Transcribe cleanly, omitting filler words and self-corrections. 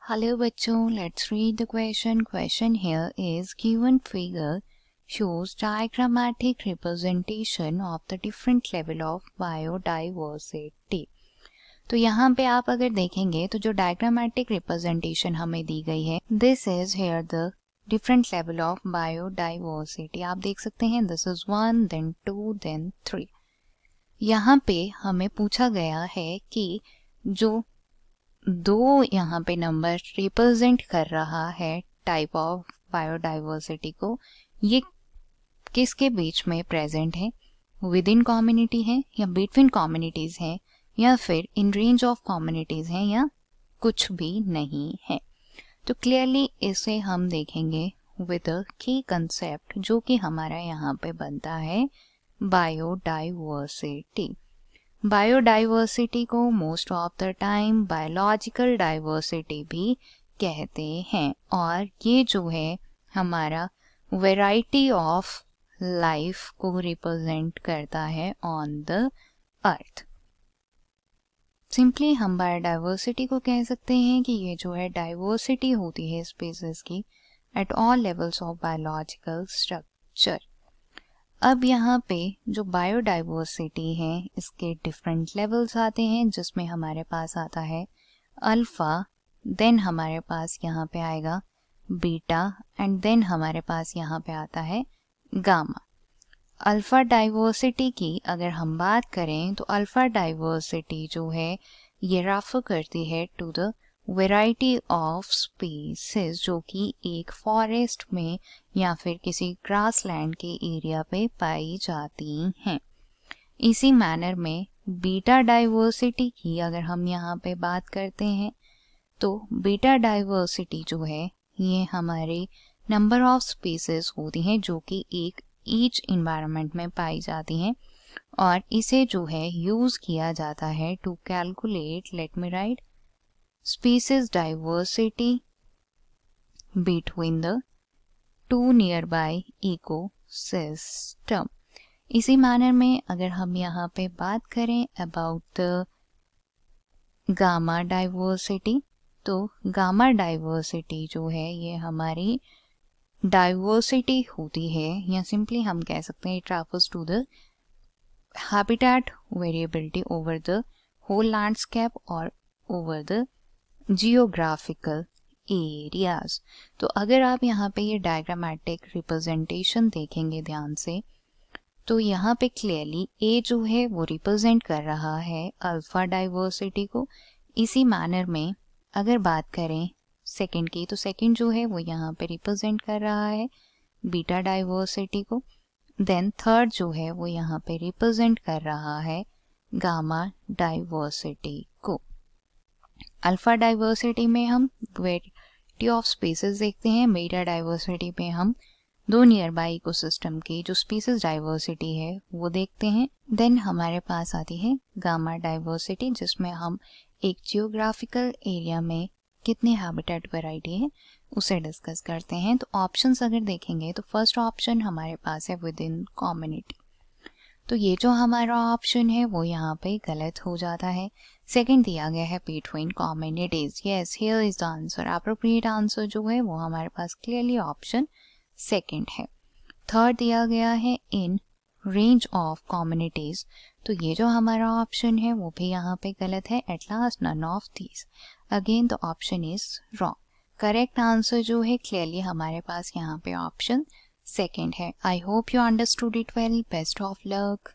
Hello bachcho, let's read the question. Question here is given figure shows diagrammatic representation of the different level of biodiversity. तो यहाँ पे आप अगर देखेंगे तो जो डायग्रामेटिक रिप्रेजेंटेशन हमें दी गई है this is here the different level of biodiversity. आप देख सकते हैं दिस इज 1 देन 2 देन 3. यहाँ पे हमें पूछा गया है कि जो दो यहाँ पे नंबर रिप्रेजेंट कर रहा है टाइप ऑफ बायोडाइवर्सिटी को, ये किसके बीच में प्रेजेंट है, विद इन कम्युनिटी है या बिटवीन कम्युनिटीज है या फिर इन रेंज ऑफ कम्युनिटीज है या कुछ भी नहीं है. तो क्लियरली इसे हम देखेंगे विद अ की कंसेप्ट जो कि हमारा यहाँ पे बनता है बायोडाइवर्सिटी. बायोडाइवर्सिटी को most of the time biological diversity भी कहते हैं और ये जो है हमारा वैरायटी ऑफ लाइफ को रिप्रेजेंट करता है ऑन द अर्थ. सिंपली हम बायोडाइवर्सिटी को कह सकते हैं कि ये जो है डाइवर्सिटी होती है स्पीसीज की at all levels of biological structure. अब यहाँ पे जो बायोडाइवर्सिटी है इसके डिफरेंट लेवल्स आते हैं जिसमें हमारे पास आता है अल्फा, देन हमारे पास यहाँ पे आएगा बीटा एंड देन हमारे पास यहाँ पे आता है गामा. अल्फा डाइवर्सिटी की अगर हम बात करें तो अल्फा डाइवर्सिटी जो है ये रेफर करती है to the variety of species जो कि एक फॉरेस्ट में या फिर किसी ग्रासलैंड के एरिया पे पाई जाती हैं. इसी मैनर में बीटा डाइवर्सिटी की अगर हम यहाँ पे बात करते हैं तो बीटा डाइवर्सिटी जो है ये हमारे नंबर ऑफ स्पीसीज होती हैं जो कि एक ईच इन्वायरमेंट में पाई जाती हैं और इसे जो है यूज किया जाता है to calculate, let me write, species diversity between the two nearby ecosystem. इसी मैनर में अगर हम यहाँ पे बात करें अबाउट द गामा डाइवर्सिटी तो गामा डाइवर्सिटी जो है ये हमारी डाइवर्सिटी होती है या सिंपली हम कह सकते हैं it refers to the habitat variability over the whole landscape और ओवर द जियोग्राफिकल एरियाज. तो अगर आप यहाँ पे ये डायग्रामेटिक रिप्रेजेंटेशन देखेंगे ध्यान से तो यहाँ पे क्लियरली ए जो है वो रिप्रेजेंट कर रहा है अल्फा डाइवर्सिटी को. इसी मैनर में अगर बात करें सेकंड की तो सेकंड जो है वो यहाँ पे रिप्रेजेंट कर रहा है बीटा डाइवर्सिटी को. देन थर्ड जो है वो यहाँ पे रिप्रेजेंट कर रहा है गामा डाइवर्सिटी को. अल्फा डाइवर्सिटी में हम वैरायटी ऑफ स्पीसीज देखते हैं, बीटा डाइवर्सिटी में हम दो नियर बाय इकोसिस्टम की जो स्पीसीज डाइवर्सिटी है वो देखते हैं. देन हमारे पास आती है गामा डाइवर्सिटी जिसमें हम एक जियोग्राफिकल एरिया में कितनी हैबिटेट वैरायटी है उसे डिस्कस करते हैं. तो ऑप्शंस अगर देखेंगे तो फर्स्ट ऑप्शन हमारे पास है विद इन कम्युनिटी. तो ये जो हमारा ऑप्शन है वो यहाँ पे गलत हो जाता है. सेकंड दिया गया है between communities. Yes, here is the answer. Appropriate answer जो है वो हमारे पास क्लियरली ऑप्शन सेकंड है. थर्ड दिया गया है इन रेंज ऑफ कम्युनिटीज. तो ये जो हमारा ऑप्शन है वो भी यहाँ पे गलत है. At last none of these. Again the option is wrong. Correct answer जो है क्लियरली हमारे पास यहाँ पे ऑप्शन सेकंड है. I hope you understood it well. Best of luck.